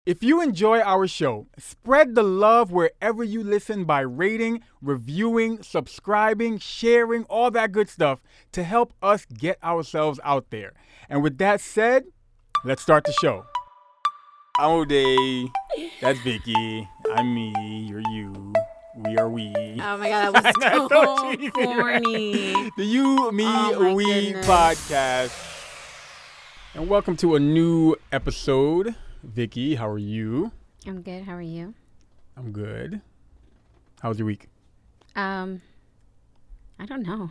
If you enjoy our show, spread the love wherever you listen by rating, reviewing, subscribing, sharing, all that good stuff to help us get ourselves out there. And with that said, let's start the show. I'm Ode. That's Vicky. I'm me. You're you. We are we. Oh my God, that was so corny. The You, Me, We goodness. podcast. And welcome to a new episode. Vicky, how are you? I'm good. How are you? I'm good. How was your week? I don't know.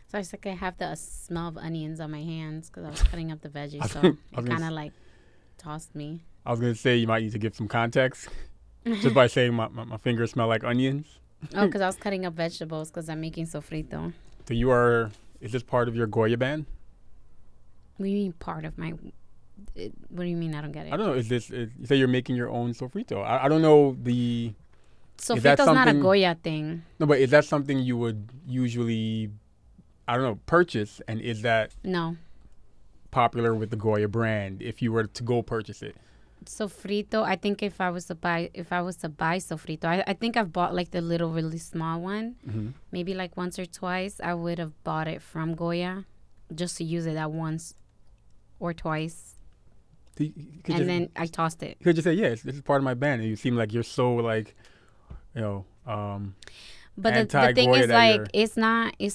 So I think I have the smell of onions on my hands because I was cutting up the veggies, so it kind of like tossed me. I was going to say you might need to give some context just by saying my fingers smell like onions. Oh, because I was cutting up vegetables because I'm making sofrito. So is this part of your Goya band? What do you mean part of my... What do you mean? I don't get it. I don't know. You say you're making your own sofrito. I don't know the... Sofrito's not a Goya thing. No, but is that something you would usually, I don't know, purchase? And is that No. popular with the Goya brand if you were to go purchase it? Sofrito, I think if I was to buy sofrito, I think I've bought like the little really small one. Mm-hmm. Maybe like once or twice. I would have bought it from Goya just to use it that once or twice. Then I tossed it. You could just say, yes, this is part of my band. And you seem like you're so like, but the thing is like, it's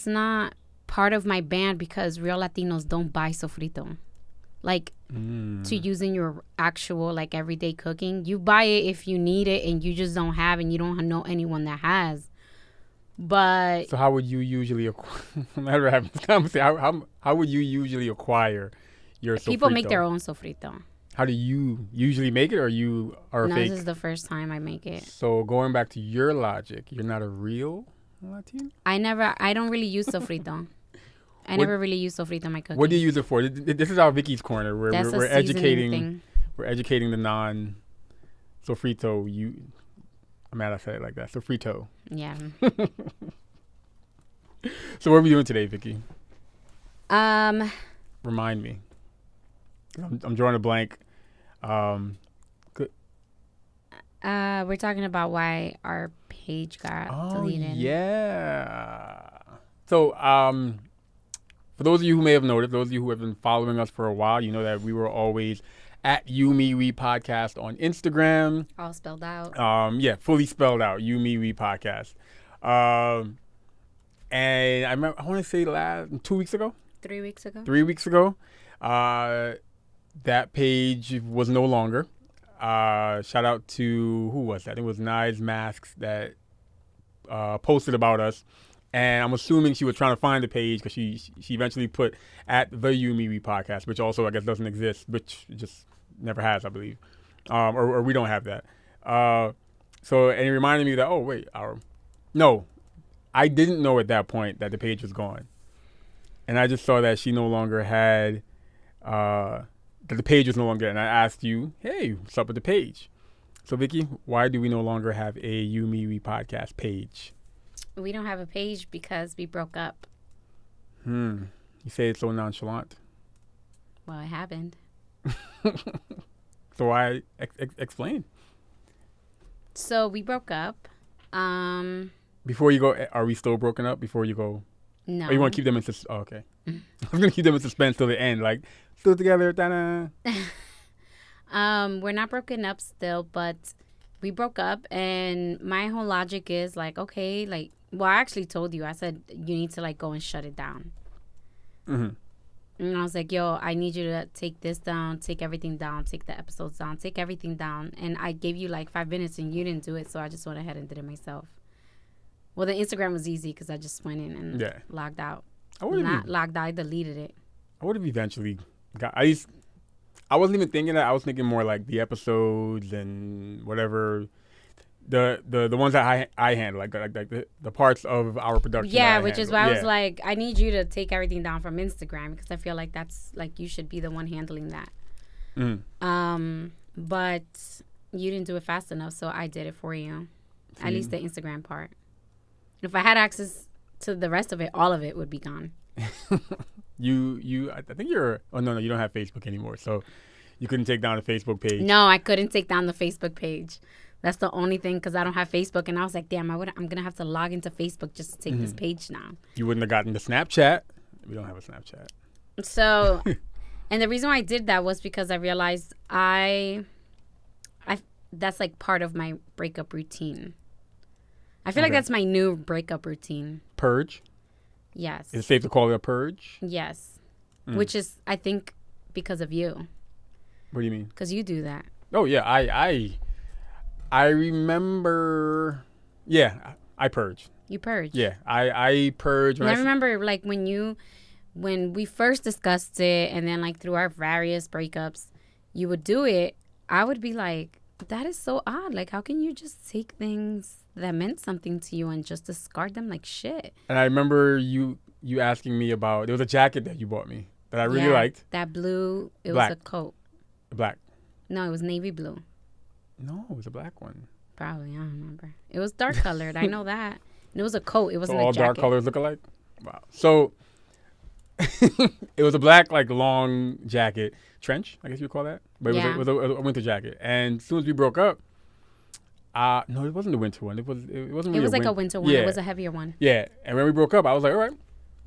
not part of my band because real Latinos don't buy sofrito. Like to use in your actual like everyday cooking. You buy it if you need it and you just don't have and you don't know anyone that has. But so how would you usually how would you usually acquire your sofrito? People make their own sofrito. How do you usually make it, or you are No, fake? this is the first time I make it. So going back to your logic, you're not a real Latino? I don't really use sofrito. I never really use sofrito in my cooking. What do you use it for? This is our Vicky's Corner, where That's we're a seasoning thing. We're educating the non-sofrito. I'm mad I said it like that. Sofrito. Yeah. So what are we doing today, Vicky? Um. Remind me. I'm drawing a blank. We're talking about why our page got deleted. Yeah. So, for those of you who may have noticed, those of you who have been following us for a while, you know that we were always at You, Me, We Podcast on Instagram. All spelled out. Yeah, fully spelled out. You, Me, We Podcast. And I remember, I want to say 2 weeks ago. 3 weeks ago. 3 weeks ago. That page was no longer. Shout out to, who was that? I think it was Nice Masks that posted about us. And I'm assuming she was trying to find the page because she eventually put at the You, Me, We Podcast, which also I guess doesn't exist, which just never has, I believe. Or we don't have that. So, and it reminded me that, oh, wait, no, I didn't know at that point that the page was gone. And I just saw that she no longer had, that the page was no longer, and I asked you, hey, what's up with the page? So, Vicky, why do we no longer have a You, Me, We Podcast page? We don't have a page because we broke up. You say it so nonchalant. Well, it happened. So I explain. So we broke up. Before you go, are we still broken up? Before you go, No. or you want to keep them in suspense? Oh, okay. I was gonna keep them in suspense till the end, like still together. Ta-da. We're not broken up still, but we broke up, and my whole logic is like, okay, like, well, I actually told you. I said you need to like go and shut it down. Mm-hmm. And I was like, yo, I need you to take this down, take everything down, take the episodes down, take everything down. And I gave you like 5 minutes and you didn't do it. So I just went ahead and did it myself. Well, the Instagram was easy because I just went in and logged out. Logged out, I deleted it. I would have eventually got, I wasn't even thinking that. I was thinking more like the episodes and whatever. The ones that I handle, like the parts of our production. Yeah, which is why I was like, I need you to take everything down from Instagram because I feel like that's like you should be the one handling that. But you didn't do it fast enough, so I did it for you. At least the Instagram part. If I had access to the rest of it, all of it would be gone. I think you're. Oh no, you don't have Facebook anymore. So You couldn't take down the Facebook page. No, I couldn't take down the Facebook page. That's the only thing because I don't have Facebook. And I was like, damn, I'm going to have to log into Facebook just to take this page down. You wouldn't have gotten the Snapchat. We don't have a Snapchat. So, and the reason why I did that was because I realized that's like part of my breakup routine. I feel like that's my new breakup routine. Purge? Yes. Is it safe to call it a purge? Yes. Which is, I think, because of you. What do you mean? Because you do that. Oh, yeah. I remember. Yeah, I purged. You purged. Yeah, I purged. I remember like when we first discussed it and then like through our various breakups, you would do it. I would be like, that is so odd. Like, how can you just take things that meant something to you and just discard them like shit? And I remember you asking me about, there was a jacket that you bought me that I really liked. That blue, it Black. was a coat. Black. No, it was navy blue. No, it was a black one. Probably, I don't remember. It was dark colored. I know that. And it was a coat. It wasn't so a all jacket. dark colors look alike? Wow. So it was a black, like, long jacket. Trench, I guess you would call that. But it was a winter jacket. And as soon as we broke up, no, it wasn't the winter one. It wasn't really it was like a winter one. Yeah. It was a heavier one. Yeah. And when we broke up, I was like, all right,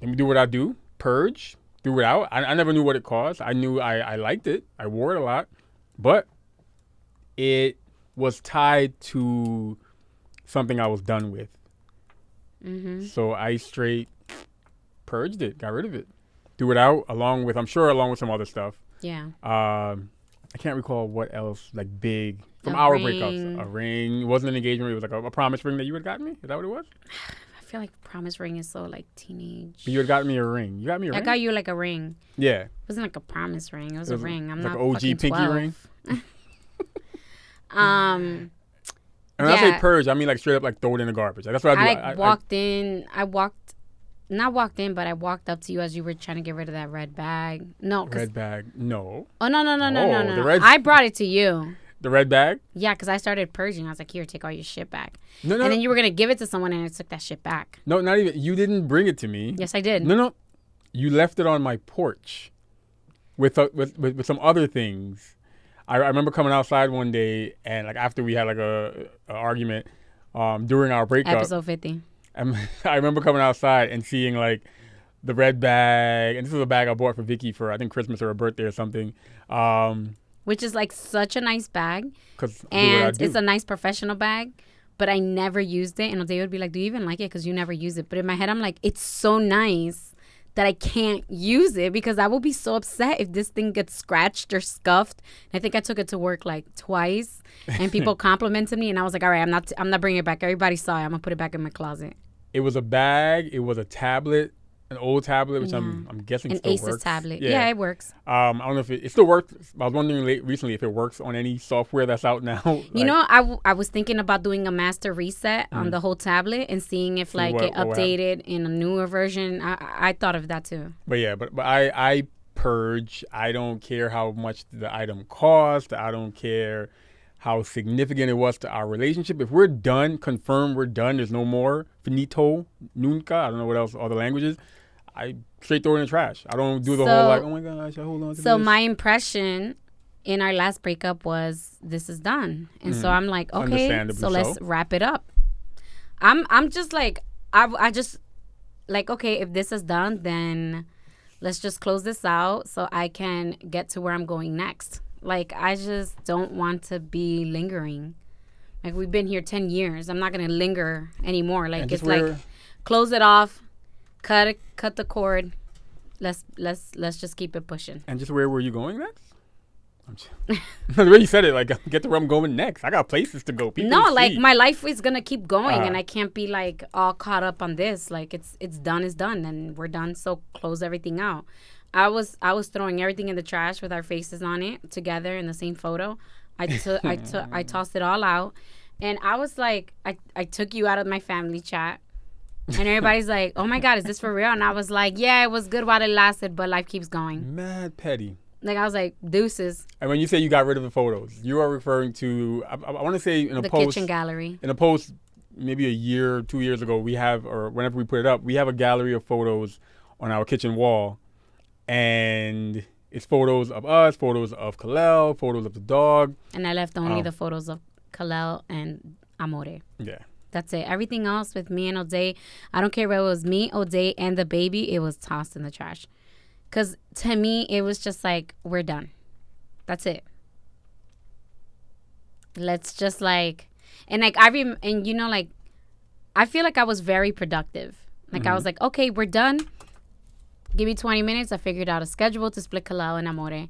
let me do what I do. Purge. Threw it out. I never knew what it cost. I knew I liked it. I wore it a lot. But it was tied to something I was done with. Mm-hmm. So I straight purged it, got rid of it. Threw it out along with some other stuff. Yeah. I can't recall what else, like, big from A our ring. breakups. A ring. It wasn't an engagement. It was like a promise ring that you had gotten me. Is that what it was? I feel like promise ring is so like teenage. But you had gotten me a ring. You got me a ring? I got you like a ring. Yeah. It wasn't like a promise ring. It was a ring. I'm like not an OG fucking pinky 12. ring. And when I say purge, I mean like straight up like throw it in the garbage. Like, that's what I do. I walked in. I walked up to you as you were trying to get rid of that red bag. No. Red bag? No. Oh, no. The I brought it to you. The red bag? Yeah, because I started purging. I was like, here, take all your shit back. No. And then you were going to give it to someone and I took that shit back. No, not even. You didn't bring it to me. Yes, I did. No. You left it on my porch with some other things. I remember coming outside one day and like after we had like a argument during our breakup. Episode 50. I remember coming outside and seeing like the red bag, and this was a bag I bought for Vicky for I think Christmas or her birthday or something. Which is like such a nice bag. And it's a nice professional bag, but I never used it. And Ode would be like, do you even like it? Because you never use it. But in my head, I'm like, it's so nice that I can't use it because I will be so upset if this thing gets scratched or scuffed. And I think I took it to work like twice and people complimented me. And I was like, all right, I'm not bringing it back. Everybody saw it. I'm going to put it back in my closet. It was a bag. It was a tablet. An old tablet, which I'm guessing still works. An Asus tablet. Yeah, it works. I don't know if it still works. I was wondering recently if it works on any software that's out now. You know, I was thinking about doing a master reset on the whole tablet and seeing if like it updated in a newer version. I thought of that too. But yeah, but I purge. I don't care how much the item cost. I don't care how significant it was to our relationship. If we're done, confirm we're done. There's no more. Finito, nunca. I don't know what else, all the languages. I straight throw it in the trash. I don't do the whole like, oh my gosh, I hold on to this. So my impression in our last breakup was this is done. And so I'm like, okay, so let's wrap it up. I'm just like, I just like, okay, if this is done, then let's just close this out so I can get to where I'm going next. Like, I just don't want to be lingering. Like, we've been here 10 years. I'm not going to linger anymore. Like, it's like, close it off. Cut the cord. Let's just keep it pushing. And just where were you going next? The way you said it, like, get to where I'm going next. I got places to go. People no, like, my life is gonna keep going, and I can't be like all caught up on this. Like, it's done is done, and we're done. So close everything out. I was throwing everything in the trash with our faces on it together in the same photo. I tossed it all out, and I was like, I took you out of my family chat. And everybody's like, oh, my God, is this for real? And I was like, yeah, it was good while it lasted, but life keeps going. Mad petty. Like, I was like, deuces. And when you say you got rid of the photos, you are referring to, I want to say in a the post. The kitchen gallery. In a post maybe a year, 2 years ago, we have, or whenever we put it up, we have a gallery of photos on our kitchen wall. And It's photos of us, photos of Kalel, photos of the dog. And I left only the photos of Kalel and Amore. Yeah. That's it. Everything else with me and Ode, I don't care if it was me, Ode, and the baby, it was tossed in the trash. Because to me, it was just like, we're done. That's it. Let's just like, and like, and you know, like, I feel like I was very productive. Like, I was like, okay, we're done. Give me 20 minutes. I figured out a schedule to split Kalel and Amore.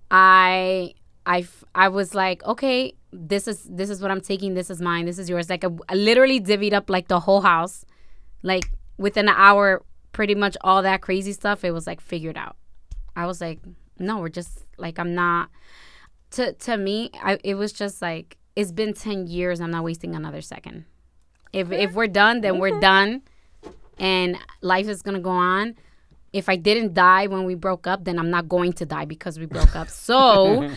I was like, okay, this is what I'm taking. This is mine. This is yours. Like, I literally divvied up like the whole house. Like, within an hour, pretty much all that crazy stuff, it was like figured out. I was like, no, we're just like, I'm not. To me, it was just like, it's been 10 years. I'm not wasting another second. If we're done, then we're done. And life is going to go on. If I didn't die when we broke up, then I'm not going to die because we broke up. So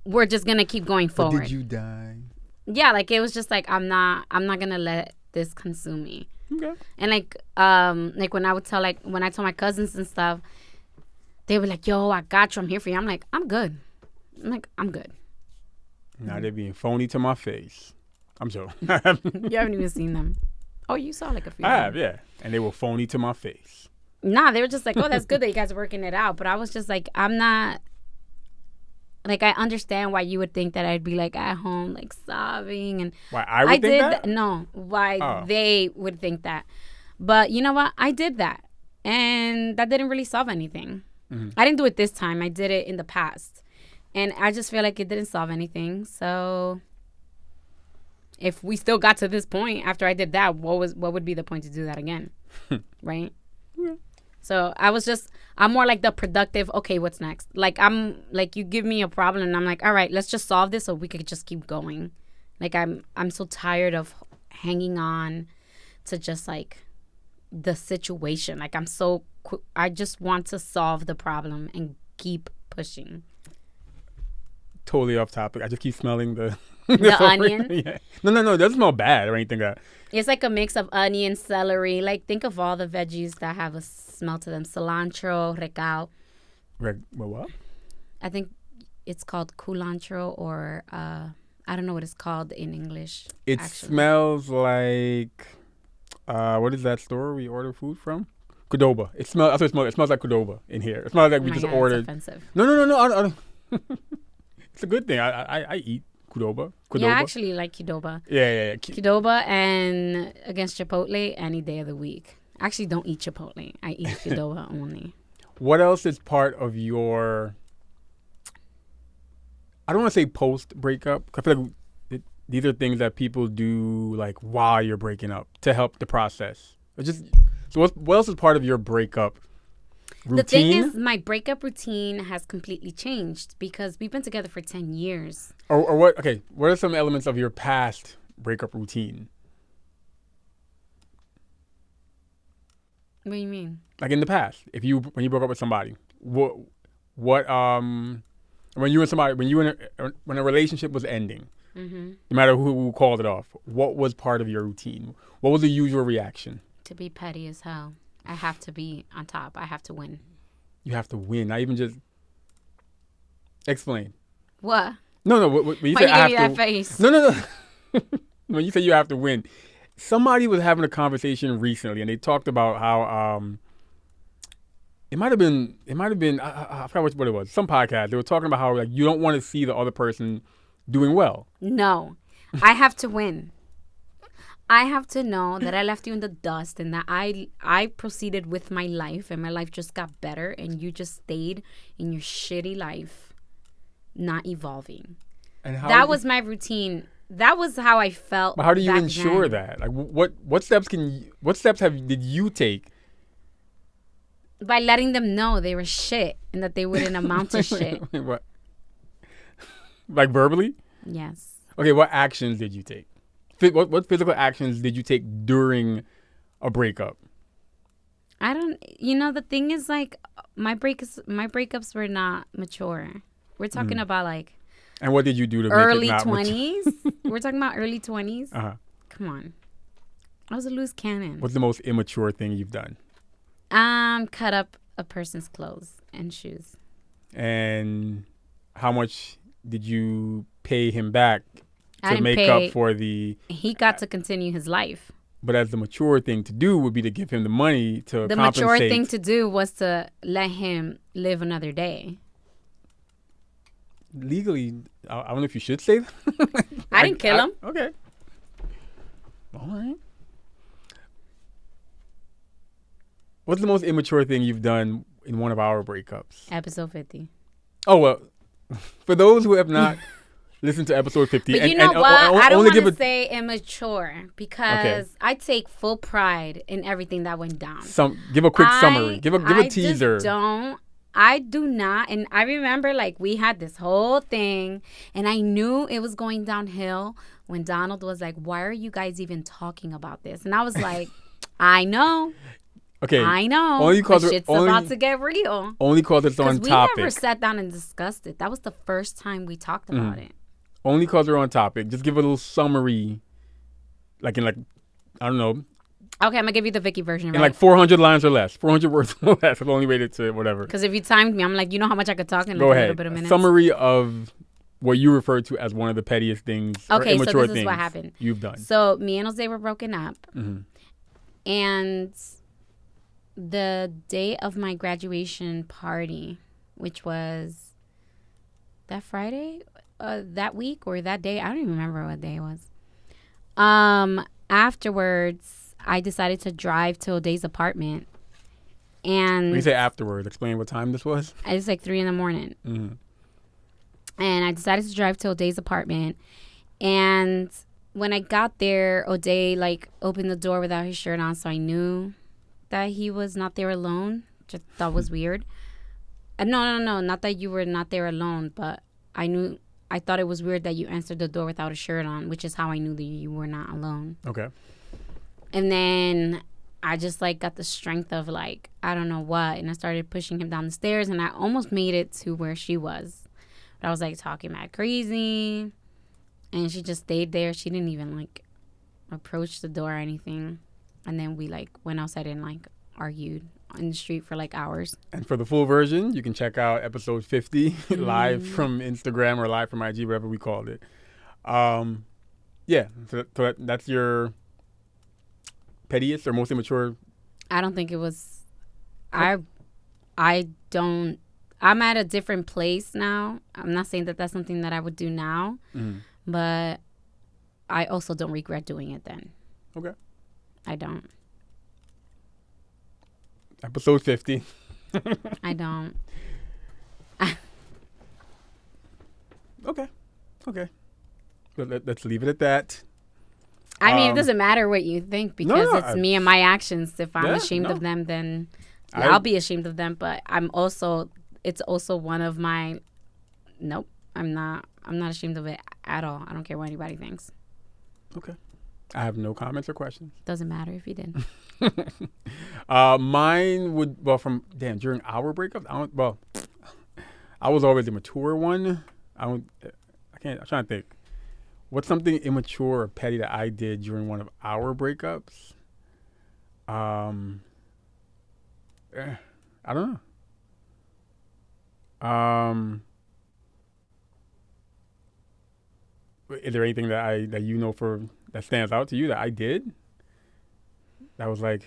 we're just going to keep going forward. But did you die? Yeah, like it was just like I'm not going to let this consume me. Okay. And like when I told my cousins and stuff, they were like, "Yo, I got you. I'm here for you." I'm like, "I'm good." I'm good. Now they're being phony to my face. I'm joking. You haven't even seen them. Oh, you saw like a few. I have, yeah. And they were phony to my face. Nah, they were just like, oh, that's good that you guys are working it out. But I was just like, I'm not. Like, I understand why you would think that I'd be like at home, like sobbing. And why I would think that? No, why they would think that. But you know what? I did that. And that didn't really solve anything. Mm-hmm. I didn't do it this time. I did it in the past. And I just feel like it didn't solve anything. So if we still got to this point after I did that, what would be the point to do that again? Right? Yeah. So I'm more like the productive, okay, what's next? Like, I'm like, you give me a problem and I'm like, all right, let's just solve this so we could just keep going. Like, I'm so tired of hanging on to just like the situation. Like, I just want to solve the problem and keep pushing. Totally off topic. I just keep smelling the onion. Yeah. No. It doesn't smell bad or anything. It's like a mix of onion, celery. Like, think of all the veggies that have a smell to them. Cilantro, recao. What? I think it's called culantro or I don't know what it's called in English. It smells like what is that store we order food from? Qdoba. It smells like Qdoba in here. It smells like we just ordered. That's offensive. No. I don't. It's a good thing. I eat Qdoba. Yeah, I actually like Qdoba. Yeah. Qdoba and against Chipotle any day of the week. I actually don't eat Chipotle. I eat Qdoba only. What else is part of your, I don't want to say post-breakup. I feel like these are things that people do like while you're breaking up to help the process. So what else is part of your breakup routine? The thing is, my breakup routine has completely changed because we've been together for 10 years. Or what? Okay, what are some elements of your past breakup routine? What do you mean? Like in the past, when you broke up with somebody, when a relationship was ending, no matter who called it off, what was part of your routine? What was the usual reaction? To be petty as hell. I have to be on top. I have to win. You have to win. Not even just explain. What? No. When you say I have to, face? No. When you say you have to win, somebody was having a conversation recently, and they talked about how it might have been I forgot what it was. Some podcast. They were talking about how like you don't want to see the other person doing well. No, I have to win. I have to know that I left you in the dust and that I proceeded with my life and my life just got better and you just stayed in your shitty life, not evolving. And that was my routine. That was how I felt. But how do you ensure that? Like, what steps did you take? By letting them know they were shit and that they wouldn't amount to shit. What? Like verbally? Yes. Okay, what actions did you take? What physical actions did you take during a breakup? The thing is, like, my breakups were not mature. We're talking about, like... And what did you do to early make it not 20s? We're talking about early 20s? Uh-huh. Come on. I was a loose cannon. What's the most immature thing you've done? Cut up a person's clothes and shoes. And how much did you pay him back to make up for the... He got to continue his life. But as the mature thing to do would be to give him the money to the compensate. The mature thing to do was to let him live another day. Legally, I don't know if you should say that. I didn't kill him. Okay. All right. What's the most immature thing you've done in one of our breakups? Episode 50. Oh, well, for those who have not listened to episode 50. But you know what? I don't want to say immature because I take full pride in everything that went down. Give a quick summary. Give a teaser. I do not. And I remember like we had this whole thing and I knew it was going downhill when Donald was like, why are you guys even talking about this? And I was like, I know. Okay. I know. Only because shit's about to get real. Only because it's on topic. We never sat down and discussed it. That was the first time we talked about it. Only because we're on topic. Just give a little summary, I don't know. Okay, I'm going to give you the Vicky version, right? In 400 lines or less. 400 words or less. I've only rated to whatever. Because if you timed me, I'm like, you know how much I could talk in a little bit of minutes? Summary of what you refer to as one of the pettiest things or immature so this is what happened. You've done. So me and Jose were broken up. Mm-hmm. And the day of my graduation party, which was that Friday, that week or that day, I don't even remember what day it was. Afterwards, I decided to drive to Ode's apartment. And when you say afterwards, explain what time this was. It was 3 a.m. Mm-hmm. And I decided to drive to Ode's apartment. And when I got there, Ode opened the door without his shirt on, so I knew that he was not there alone. Just thought was weird. No, not that you were not there alone, but I thought it was weird that you answered the door without a shirt on, which is how I knew that you were not alone. Okay. And then I just got the strength of I don't know what, and I started pushing him down the stairs, and I almost made it to where she was. But I was talking mad crazy, and she just stayed there. She didn't even approach the door or anything. And then we went outside and argued in the street for hours. And for the full version, you can check out episode 50 live from Instagram or live from IG, whatever we called it. Yeah, so that's your pettiest or most immature. I don't think it was. I'm at a different place now. I'm not saying that that's something that I would do now, but I also don't regret doing it then. Okay. I don't. Episode 50. I don't. Okay. Let's leave it at that. I mean, it doesn't matter what you think because it's me and my actions. If I'm ashamed of them, then I'll be ashamed of them. But it's also one of my. Nope, I'm not ashamed of it at all. I don't care what anybody thinks. Okay. I have no comments or questions. Doesn't matter if you did. Mine would during our breakup. I was always the mature one. I'm trying to think. What's something immature or petty that I did during one of our breakups? I don't know. Is there anything that that stands out to you that I did? That was the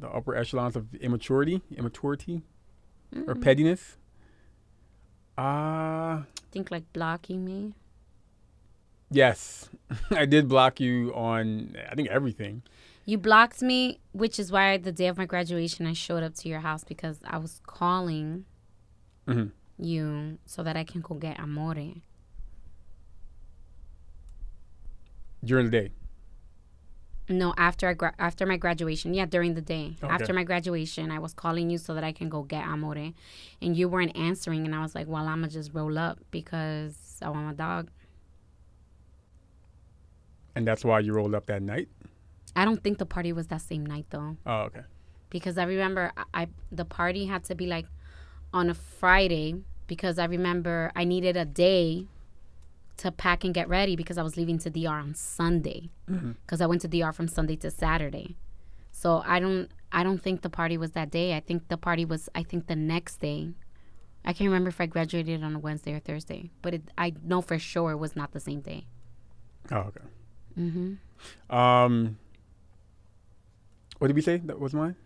upper echelons of immaturity, or pettiness. Think blocking me. Yes, I did block you on I think everything. You blocked me, which is why the day of my graduation I showed up to your house because I was calling you so that I can go get amore. During the day? No, after my graduation. Yeah, during the day. Okay. After my graduation, I was calling you so that I can go get amore. And you weren't answering, and I was like, well, I'm going to just roll up because I want my dog. And that's why you rolled up that night? I don't think the party was that same night, though. Oh, okay. Because I remember the party had to be on a Friday because I remember I needed a day to pack and get ready because I was leaving to DR on Sunday because I went to DR from Sunday to Saturday. So I I don't think the party was that day. I think the party was, the next day. I can't remember if I graduated on a Wednesday or Thursday, but I know for sure it was not the same day. Oh, okay. Mm-hmm. What did we say? That was mine?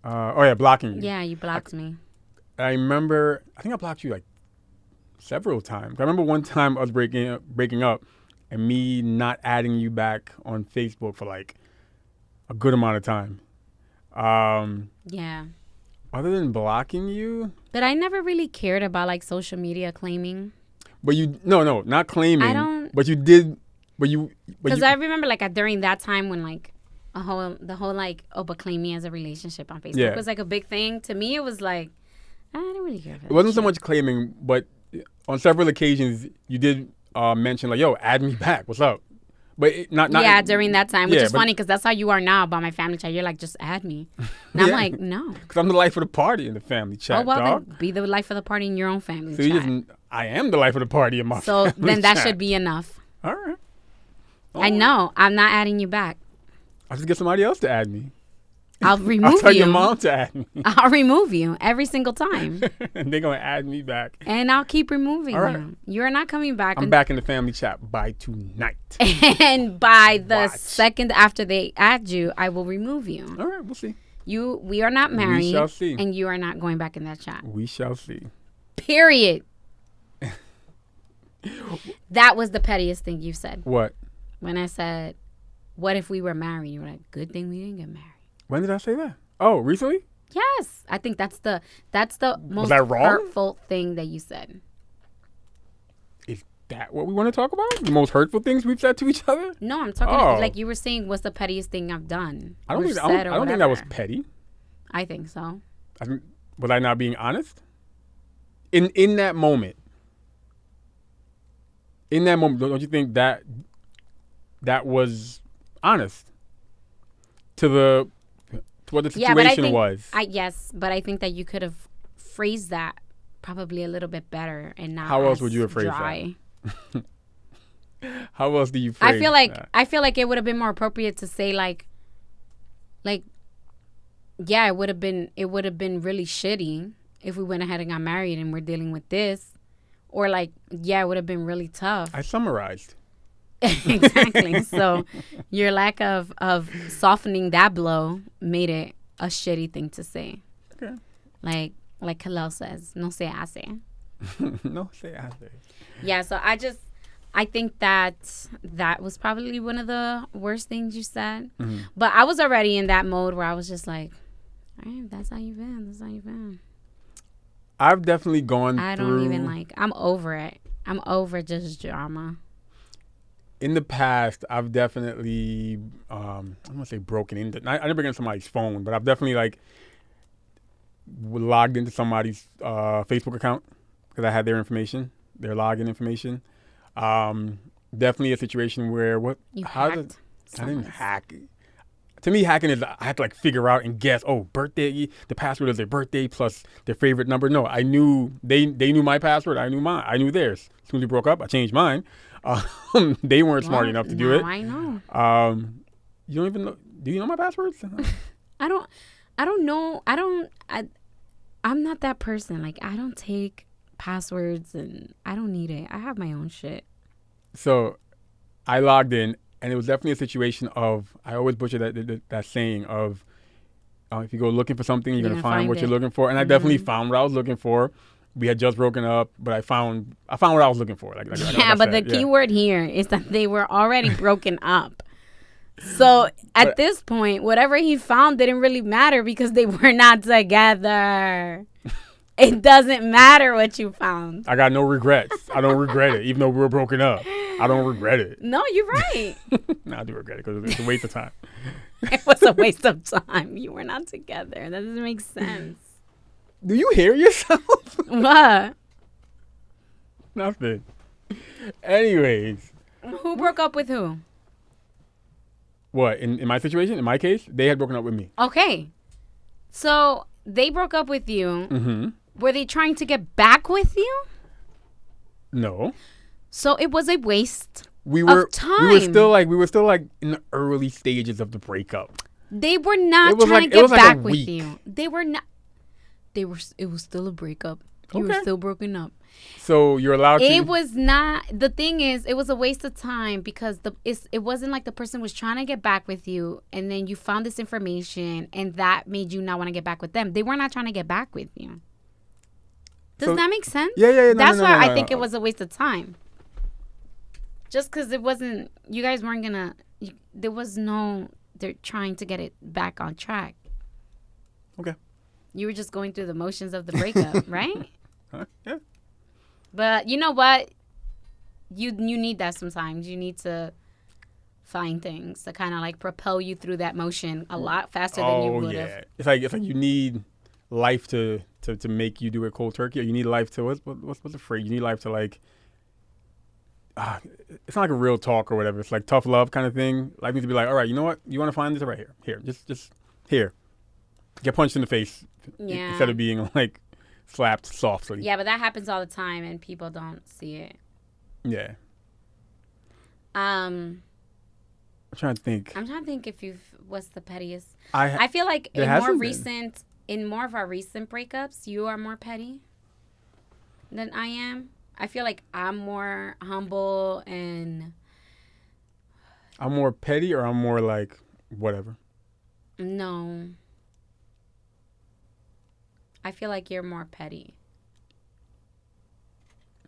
Blocking you. Yeah, you blocked me. I remember, I think I blocked you like several times. I remember one time us breaking up and me not adding you back on Facebook for like a good amount of time. Yeah. Other than blocking you, but I never really cared about like social media claiming. But no, not claiming. I don't. But you did. Because I remember like during that time when like the whole like but claim me as a relationship on Facebook was like a big thing to me. It was like I didn't really care. It wasn't so much claiming, but on several occasions you did mention like, "Yo, add me back. What's up?" But not during that time, which is funny because that's how you are now about my family chat. You're like, just add me. And I'm like, no. Because I'm the life of the party in the family chat, dog. Then be the life of the party in your own family chat. I am the life of the party in my family So then that chat. should be enough. All right. I know. I'm not adding you back. I'll just get somebody else to add me. I'll remove you. I'll tell your mom to add me. I'll remove you every single time. And they're going to add me back. And I'll keep removing you. You're not coming back. I'm back in the family chat by tonight. And by the second after they add you, I will remove you. All right, we'll see. We are not married. We shall see. And you are not going back in that chat. We shall see. Period. That was the pettiest thing you said. What? When I said, what if we were married? You were like, good thing we didn't get married. When did I say that? Oh, recently? Yes. I think that's the most hurtful thing that you said. Is that what we want to talk about? The most hurtful things we've said to each other? No, I'm talking like you were saying what's the pettiest thing I've done. I don't think that was petty. I think so. Was I not being honest? In that moment. In that moment, don't you think that was honest to what the situation was? Yes, but I think that you could have phrased that probably a little bit better and not. How else would you have phrased that? How else do you phrase that? I feel like it would have been more appropriate to say like yeah, it would have been really shitty if we went ahead and got married and we're dealing with this. Or like, yeah, it would have been really tough. I summarized. Exactly. So your lack of softening that blow made it a shitty thing to say. Okay. Like Kalel says, no se hace. No se hace. Yeah, so I think that was probably one of the worst things you said. Mm-hmm. But I was already in that mode where I was just like, all right, that's how you've been. That's how you've been. I've definitely gone through. I don't even I'm over it. I'm over just drama. In the past, I've definitely, I'm going to say broken into, I didn't break into somebody's phone, but I've definitely logged into somebody's Facebook account because I had their information, their login information. Definitely a situation where I didn't hack. To me, hacking is I had to figure out and guess. Oh, birthday. The password is their birthday plus their favorite number. No, I knew they knew my password. I knew mine. I knew theirs. As soon as we broke up, I changed mine. They weren't smart enough to do it. I know. You don't even know. Do you know my passwords? I don't know. I'm not that person. I don't take passwords and I don't need it. I have my own shit. So I logged in. And it was definitely a situation of, I always butcher that saying of, if you go looking for something, you're going to find what you're looking for. And I definitely found what I was looking for. We had just broken up, but I found what I was looking for. But the key word here is that they were already broken up. So at this point, whatever he found didn't really matter because they were not together. It doesn't matter what you found. I got no regrets. I don't regret it, even though we were broken up. I don't regret it. No, you're right. No, I do regret it because it's a waste of time. It was a waste of time. You were not together. That doesn't make sense. Do you hear yourself? What? Nothing. Anyways. Who broke up with who? What? In my situation? In my case? They had broken up with me. Okay. So they broke up with you. Mm-hmm. Were they trying to get back with you? No. So it was a waste of time. We were still in the early stages of the breakup. They were not trying to get back with you. They were not. It was still a breakup. You were still broken up. So you're allowed to. It was not. The thing is, it was a waste of time because it wasn't like the person was trying to get back with you, and then you found this information, and that made you not want to get back with them. They were not trying to get back with you. Does that make sense? Yeah. That's why I think it was a waste of time. Just because it wasn't, you guys weren't gonna. There was no. They're trying to get it back on track. Okay. You were just going through the motions of the breakup, right? Yeah. But you know what? You need that sometimes. You need to find things to kind of like propel you through that motion a lot faster than you would have. It's like you need life to make you do it cold turkey. Or you need life to what's the phrase? You need life to like. It's not like a real talk or whatever. It's like tough love kind of thing. Life needs to be like, all right, you know what? You want to find this right here. Here, just here. Get punched in the face instead of being like slapped softly. Yeah, but that happens all the time and people don't see it. Yeah. I'm trying to think what's the pettiest. I feel like in more of our recent breakups, you are more petty than I am. I feel like I'm more humble and I'm more petty, or I'm more like whatever. No. I feel like you're more petty.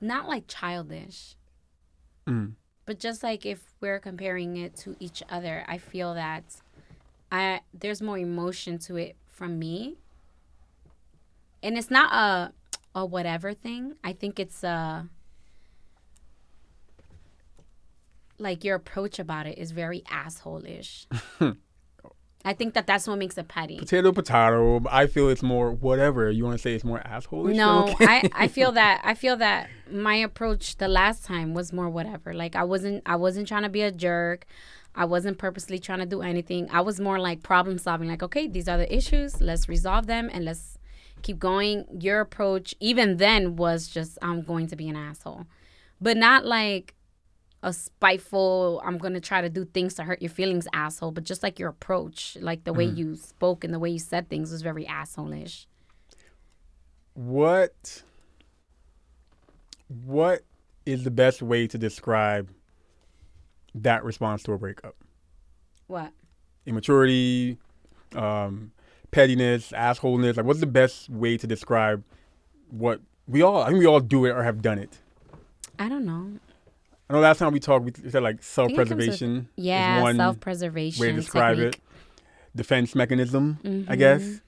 Not like childish. But just like if we're comparing it to each other, I feel that there's more emotion to it from me. And it's not a whatever thing. I think it's like your approach about it is very asshole-ish. I think that's what makes it petty. Potato. I feel it's more whatever. You want to say it's more asshole-ish? No, okay. I feel that my approach the last time was more whatever. Like I wasn't trying to be a jerk. I wasn't purposely trying to do anything. I was more like problem solving. Like, okay, these are the issues. Let's resolve them and let's keep going. Your approach, even then, was just I'm going to be an asshole, but not like a spiteful, I'm going to try to do things to hurt your feelings asshole, but just like your approach, like the way you spoke and the way you said things was very asshole-ish. What is the best way to describe that response to a breakup? What? Immaturity, pettiness, assholeness. Like, what's the best way to describe what I think we all do it or have done it. I don't know. I know last time we talked, we said like self-preservation. Yeah, is one self-preservation way to describe technique. it. Defense mechanism, I guess.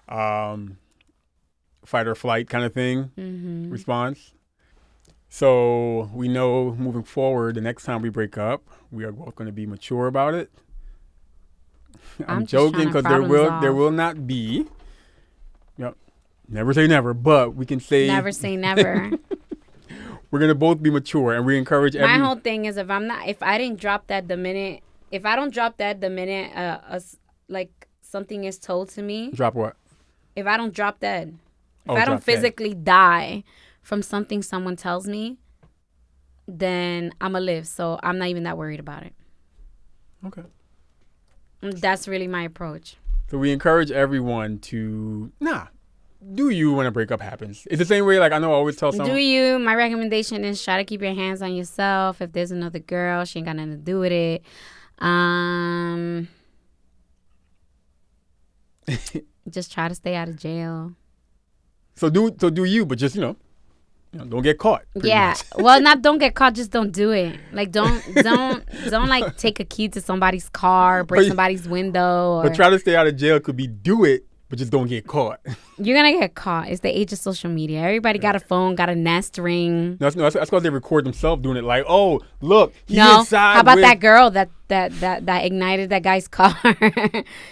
Fight or flight kind of thing. Response. So we know moving forward, the next time we break up, we are both going to be mature about it. I'm joking because there will not be. Yep. Never say never, but we can say never say never. We're gonna both be mature, and we encourage. My whole thing is if I don't drop that the minute like something is told to me. Drop what? If I don't drop dead, if I don't physically die from something someone tells me, then I'ma live. So I'm not even that worried about it. Okay. That's really my approach. So we encourage everyone to do you when a breakup happens. It's the same way, like I know I always tell someone. Do you? My recommendation is try to keep your hands on yourself. If there's another girl, she ain't got nothing to do with it. Just try to stay out of jail. So do you, but just don't get caught. Yeah. Well, not don't get caught, just don't do it. Like don't like take a key to somebody's car, break somebody's window. But try to stay out of jail could be do it, but just don't get caught. You're going to get caught. It's the age of social media. Everybody got a phone, got a Nest Ring. That's because they record themselves doing it. Like, oh, look, he's inside. How about that girl that ignited that guy's car?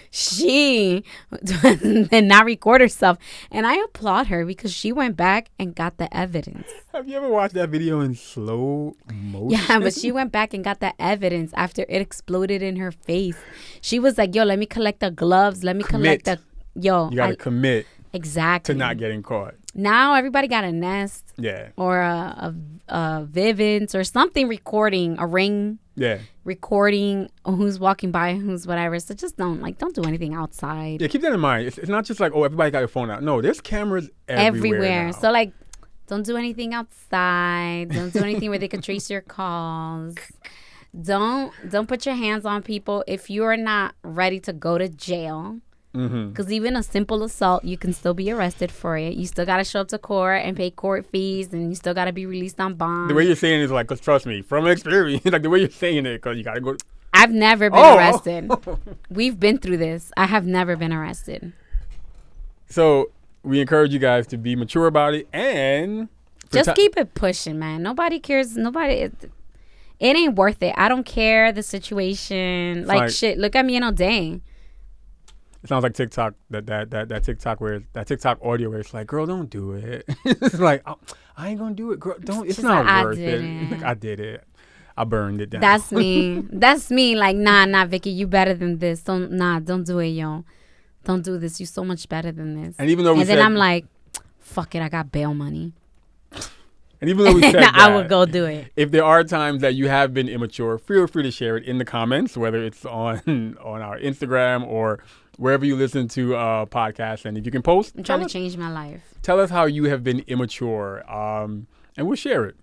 She did not record herself. And I applaud her because she went back and got the evidence. Have you ever watched that video in slow motion? Yeah, but she went back and got the evidence after it exploded in her face. She was like, yo, let me collect the gloves. Let me collect the... Yo, you got to commit. Exactly. To not getting caught. Now everybody got a Nest. Yeah. Or a Vivint or something recording, a Ring. Yeah. Recording who's walking by, who's whatever. So just don't do anything outside. Yeah, keep that in mind. It's not just like, oh, everybody got your phone out. No, there's cameras everywhere. So like, don't do anything outside. Don't do anything where they can trace your calls. Don't put your hands on people if you're not ready to go to jail. Because even a simple assault, you can still be arrested for it. You still got to show up to court and pay court fees, and you still got to be released on bond. The way you're saying it is like, cause trust me, from experience, like the way you're saying it, because you got to go. I've never been arrested. We've been through this. I have never been arrested. So we encourage you guys to be mature about it and just keep it pushing, man. Nobody cares. It ain't worth it. I don't care the situation. Like shit. Look at me in Ode. It sounds like TikTok, that TikTok audio where it's like, girl, don't do it. It's like, oh, I ain't gonna do it, girl. Don't. It's not worth it. Like, I did it. I burned it down. That's me. That's me. Like, nah, Vicky, you better than this. Don't do it, yo. Don't do this. You so much better than this. And even though then I'm like, fuck it, I got bail money. And even though we said that, I would go do it. If there are times that you have been immature, feel free to share it in the comments, whether it's on our Instagram or wherever you listen to podcasts. And if you can post, I'm trying to change my life. Tell us how you have been immature, and we'll share it.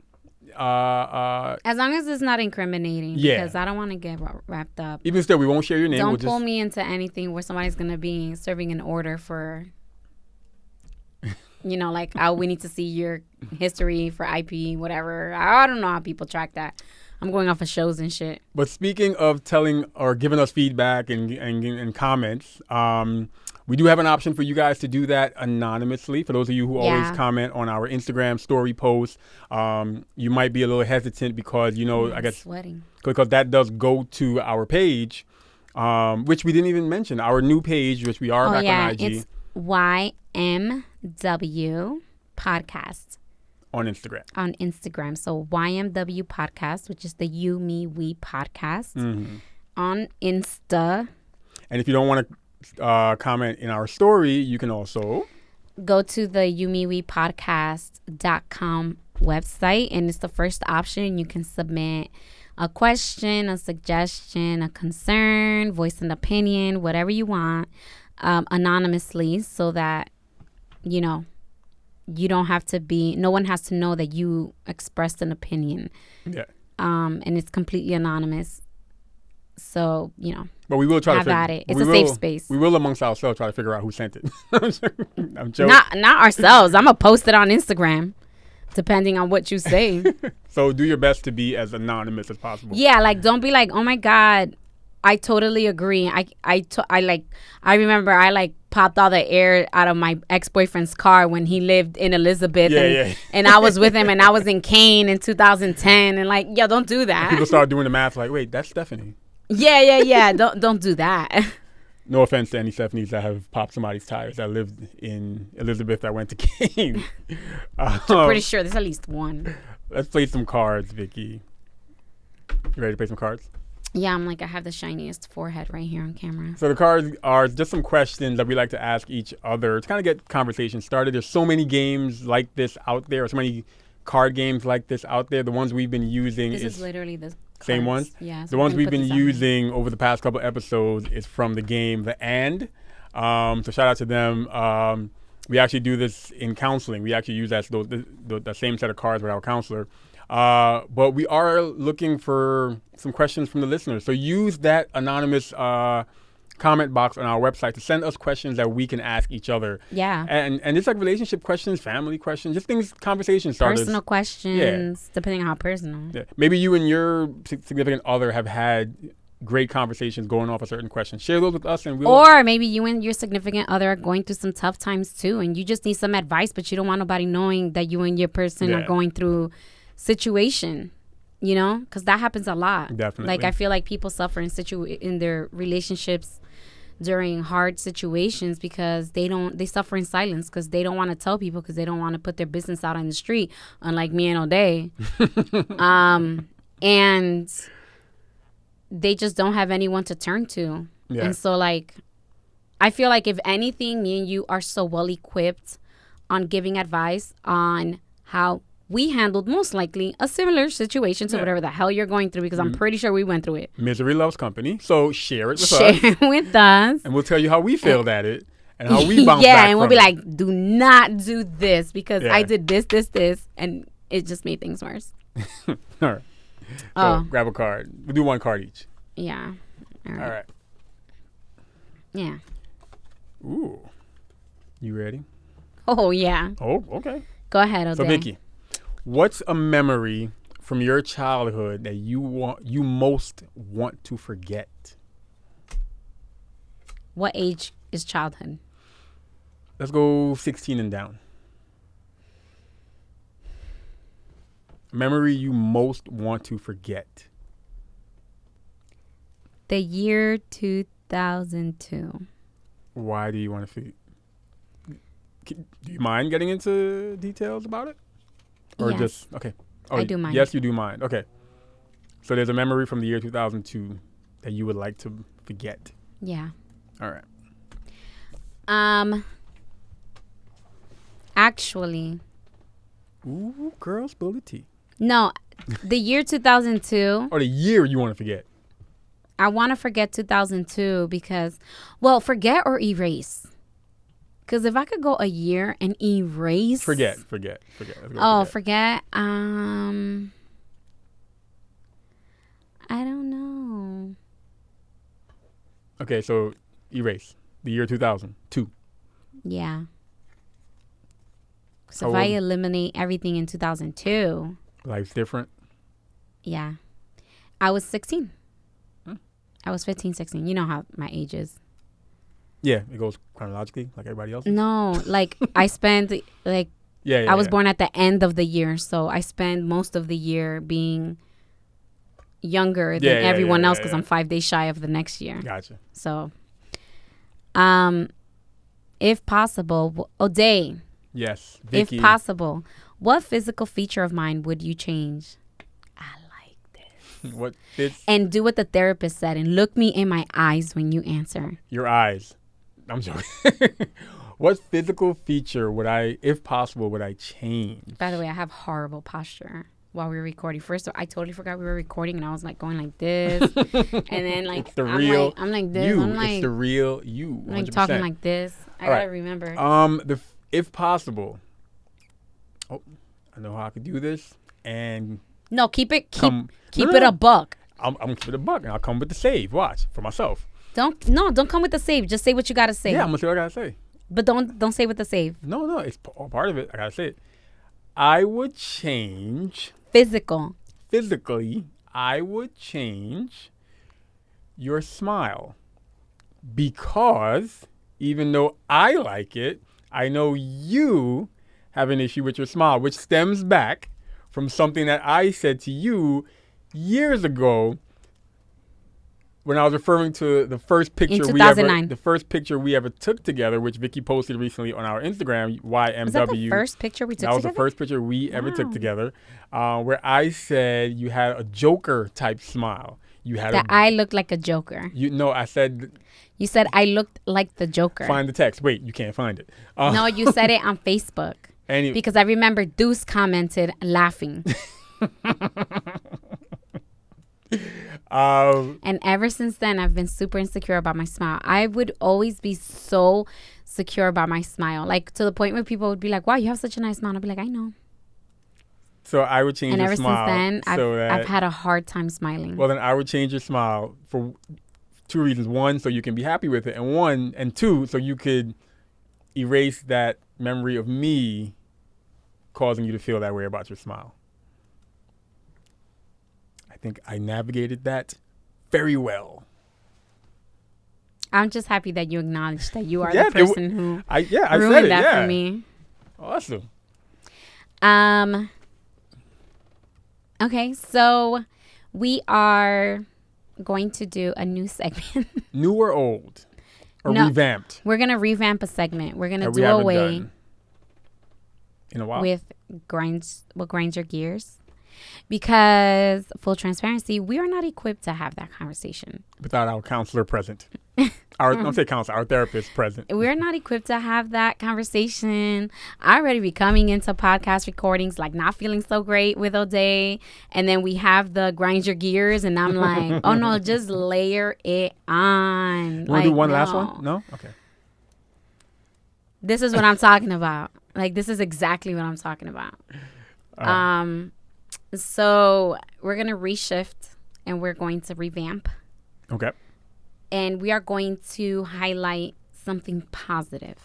As long as it's not incriminating, because I don't want to get wrapped up. Even still, we won't share your name. Don't pull me into anything where somebody's going to be serving an order for, like, we need to see your history for IP, whatever. I don't know how people track that. I'm going off of shows and shit. But speaking of telling or giving us feedback and comments, we do have an option for you guys to do that anonymously. For those of you who always comment on our Instagram story posts, you might be a little hesitant because, I guess, sweating. Because that does go to our page, which we didn't even mention. Our new page, which we are back on IG. It's YMW Podcast. On Instagram. So YMW Podcast, which is the You, Me, We Podcast. On Insta. And if you don't want to comment in our story, you can also go to the YouMeWePodcast.com website, and it's the first option. You can submit a question, a suggestion, a concern, voice an opinion, whatever you want, anonymously, so that you don't have to no one has to know that you expressed an opinion. Yeah. And it's completely anonymous. So, but we will try have at it. It's a safe space. We will amongst ourselves try to figure out who sent it. I'm joking. Not ourselves. I'm going to post it on Instagram, depending on what you say. So do your best to be as anonymous as possible. Yeah, like, don't be like, oh my God, I totally agree. I remember I popped all the air out of my ex-boyfriend's car when he lived in Elizabeth and I was with him and I was in Kane in 2010 and don't do that. People start doing the math like, wait, that's Stephanie. Yeah. Don't do that. No offense to any Stephanies that have popped somebody's tires that lived in Elizabeth that went to Kane. I'm pretty sure there's at least one. Let's play some cards, Vicky. You ready to play some cards? Yeah, I have the shiniest forehead right here on camera. So the cards are just some questions that we like to ask each other to kind of get conversation started. There's so many games like this out there, or so many card games like this out there. The ones we've been using is literally the same ones. Yeah. So the ones we've been using over the past couple episodes is from the game The And. So shout out to them. We actually do this in counseling. We actually use the same set of cards with our counselor. But we are looking for some questions from the listeners. So use that anonymous comment box on our website to send us questions that we can ask each other. Yeah. And it's like relationship questions, family questions, just things, conversation starters. Personal questions, depending on how personal. Yeah. Maybe you and your significant other have had great conversations going off a certain question. Share those with us, and or maybe you and your significant other are going through some tough times too, and you just need some advice, but you don't want nobody knowing that you and your person are going through situation, because that happens a lot. Definitely. I feel like people suffer in their relationships during hard situations because they suffer in silence because they don't want to tell people because they don't want to put their business out on the street, unlike me and Ode. And they just don't have anyone to turn to. Yeah. And so I feel like if anything, me and you are so well equipped on giving advice on how we handled most likely a similar situation to whatever the hell you're going through, because I'm pretty sure we went through it. Misery loves company. So share it with us. Share it with us. And we'll tell you how we failed at it and how we bounce back Yeah, and we'll be it. like, do not do this because I did this, and it just made things worse. All right. So grab a card. We'll do one card each. Yeah. All right. Yeah. Ooh. You ready? Oh, yeah. Oh, okay. Go ahead, Ode. So, Vicky, what's a memory from your childhood that you most want to forget? What age is childhood? Let's go 16 and down. Memory you most want to forget. The year 2002. Why do you want to forget? Do you mind getting into details about it? Or just, okay. Oh, I do mind. Yes, you do mind. Okay. So there's a memory from the year 2002 that you would like to forget. Yeah. All right. Actually. Ooh, girl, spill the tea. No, the year 2002. Or the year you want to forget. I want to forget 2002 because, well, forget or erase. Because if I could go a year and erase. Forget. Oh, forget. I don't know. Okay, so erase the year 2002. Yeah. So if I eliminate everything in 2002. Life's different. Yeah. I was 16. I was 15, 16. You know how my age is. Yeah, it goes chronologically like everybody else. No, like I spent like I was born at the end of the year, so I spend most of the year being younger than everyone else because I'm 5 days shy of the next year. Gotcha. So, if possible, Ode. Yes, Vicky. If possible, what physical feature of mine would you change? I like this. What fits? And do what the therapist said and look me in my eyes when you answer. Your eyes. I'm joking. What physical feature would I, if possible, would I change? By the way, I have horrible posture while we were recording. First, I totally forgot we were recording, and I was like going like this, and then like it's the real I'm like this. You. I'm like, it's the real you. 100%. I'm like talking like this. I gotta remember. If possible. Oh, I know how I could do this, and no, keep it a buck. I'm gonna keep it a buck, and I'll come with the save. Watch for myself. Don't come with the save. Just say what you gotta say. Yeah, I'm gonna say what I gotta say. But don't say with the save. No, it's all part of it. I gotta say it. I would change physically. I would change your smile because even though I like it, I know you have an issue with your smile, which stems back from something that I said to you years ago. When I was referring to the first picture we ever took together, which Vicky posted recently on our Instagram, YMW. Was that the first picture we took together? That was the first picture we ever took together, where I said you had a Joker type smile. I looked like a Joker. I said. You said I looked like the Joker. Find the text. Wait, you can't find it. No, you said it on Facebook. Because I remember Deuce commented laughing. And ever since then, I've been super insecure about my smile. I would always be so secure about my smile, like to the point where people would be like, "Wow, you have such a nice smile." I'd be like, "I know." So I would change your smile. And ever since then, I've had a hard time smiling. Well, then I would change your smile for two reasons: one, so you can be happy with it, and two, so you could erase that memory of me causing you to feel that way about your smile. I think I navigated that very well. I'm just happy that you acknowledged that you are the person who ruined that for me. Awesome. Okay, so we are going to do a new segment. New or old? Or revamped? We're going to revamp a segment. We're going to do away in a while with what grinds your gears. Because, full transparency, we are not equipped to have that conversation. Without our counselor present. Don't say counselor, our therapist present. We're not equipped to have that conversation. I already be coming into podcast recordings like not feeling so great with Ode. And then we have the grind your gears and I'm like, oh no, just layer it on. You want to do one last one? No? Okay. This is what I'm talking about. Like, this is exactly what I'm talking about. So we're going to reshift and we're going to revamp. Okay. And we are going to highlight something positive.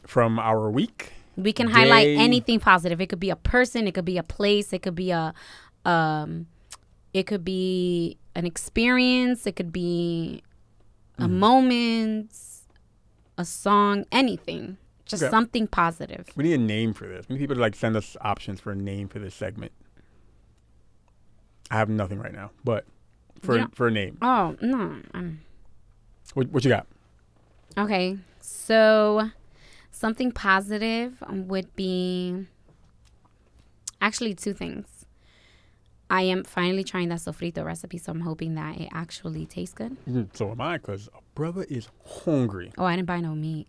From our week? We can highlight anything positive. It could be a person. It could be a place. It could be an experience. It could be a moment, a song, anything. Just something positive. We need a name for this. We need people to like send us options for a name for this segment. I have nothing right now, but for a name. Oh, no. What you got? Okay. So something positive would be actually two things. I am finally trying that sofrito recipe, so I'm hoping that it actually tastes good. So am I, because a brother is hungry. Oh, I didn't buy no meat.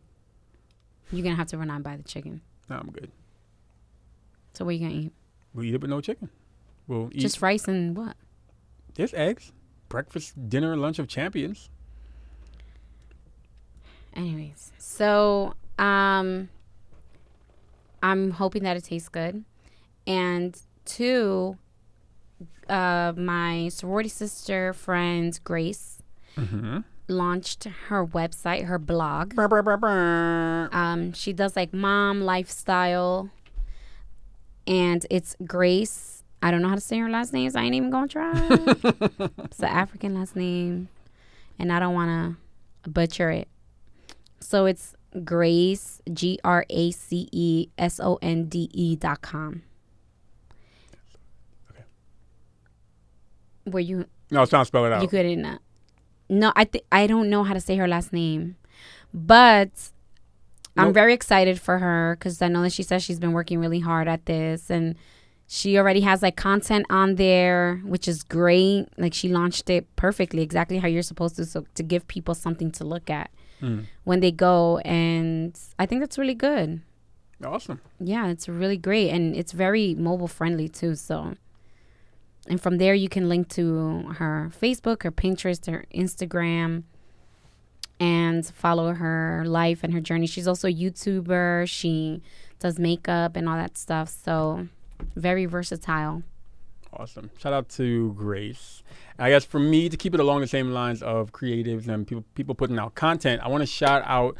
You're going to have to run out and buy the chicken. No, I'm good. So what are you going to eat? We'll eat it with no chicken. We'll eat just rice and what? There's eggs. Breakfast, dinner, lunch of champions. Anyways, so I'm hoping that it tastes good. And two, my sorority sister friend, Grace, launched her website, her blog. She does like mom lifestyle, and it's Grace. I don't know how to say her last name, so I ain't even gonna try. It's an African last name, and I don't want to butcher it. So it's Grace, GRACESONDE.com. Okay. Were you? No, I was trying to spell it out. You couldn't. No, I don't know how to say her last name, but I'm very excited for her because I know that she says she's been working really hard at this, and she already has like content on there, which is great. Like she launched it perfectly, exactly how you're supposed to, so to give people something to look at when they go, and I think that's really good. Awesome. Yeah, it's really great, and it's very mobile friendly too. So. And from there, you can link to her Facebook, her Pinterest, her Instagram, and follow her life and her journey. She's also a YouTuber. She does makeup and all that stuff. So very versatile. Awesome. Shout out to Grace. I guess for me, to keep it along the same lines of creatives and people putting out content, I want to shout out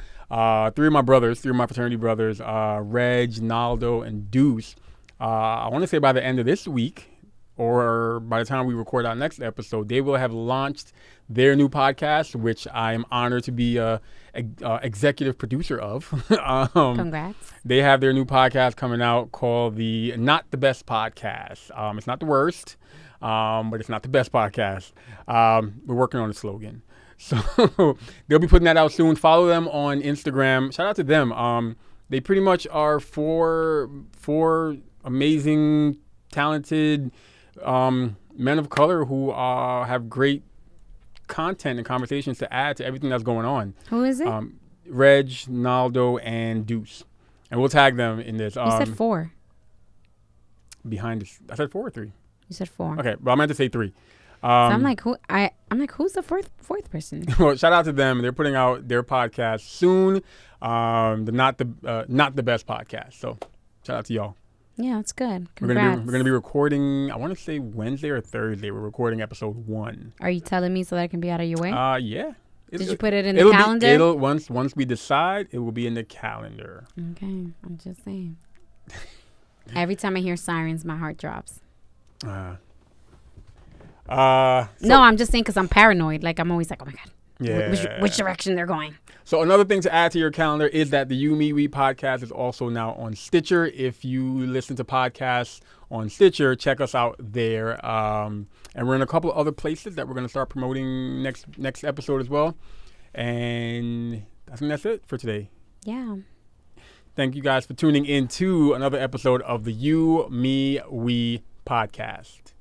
three of my fraternity brothers, Reg, Naldo, and Deuce. I want to say by the end of this week, or by the time we record our next episode, they will have launched their new podcast, which I am honored to be a executive producer of. Congrats. They have their new podcast coming out called the Not the Best Podcast. It's not the worst, but it's not the best podcast. We're working on the slogan. So they'll be putting that out soon. Follow them on Instagram. Shout out to them. They pretty much are four amazing, talented men of color who have great content and conversations to add to everything that's going on. Who is it? Reg, Naldo, and Deuce. And we'll tag them in this. You said 4. Behind this. I said 4 or 3? You said 4. Okay, but I meant to say 3. So I'm like, who's the fourth person? Well, shout out to them. They're putting out their podcast soon. The Not the Best Podcast. So shout out to y'all. Yeah, that's good. Congrats. We're gonna be recording, I want to say Wednesday or Thursday. We're recording episode 1. Are you telling me so that I can be out of your way? Yeah. Did you put it in the calendar? Once we decide, it will be in the calendar. Okay, I'm just saying. Every time I hear sirens, my heart drops. No, I'm just saying because I'm paranoid. Like I'm always like, oh my god. Yeah. Which direction they're going. So another thing to add to your calendar is that the You, Me, We podcast is also now on Stitcher. If you listen to podcasts on Stitcher, check us out there. And we're in a couple of other places that we're going to start promoting next episode as well. And I think that's it for today. Yeah. Thank you guys for tuning in to another episode of the You, Me, We podcast.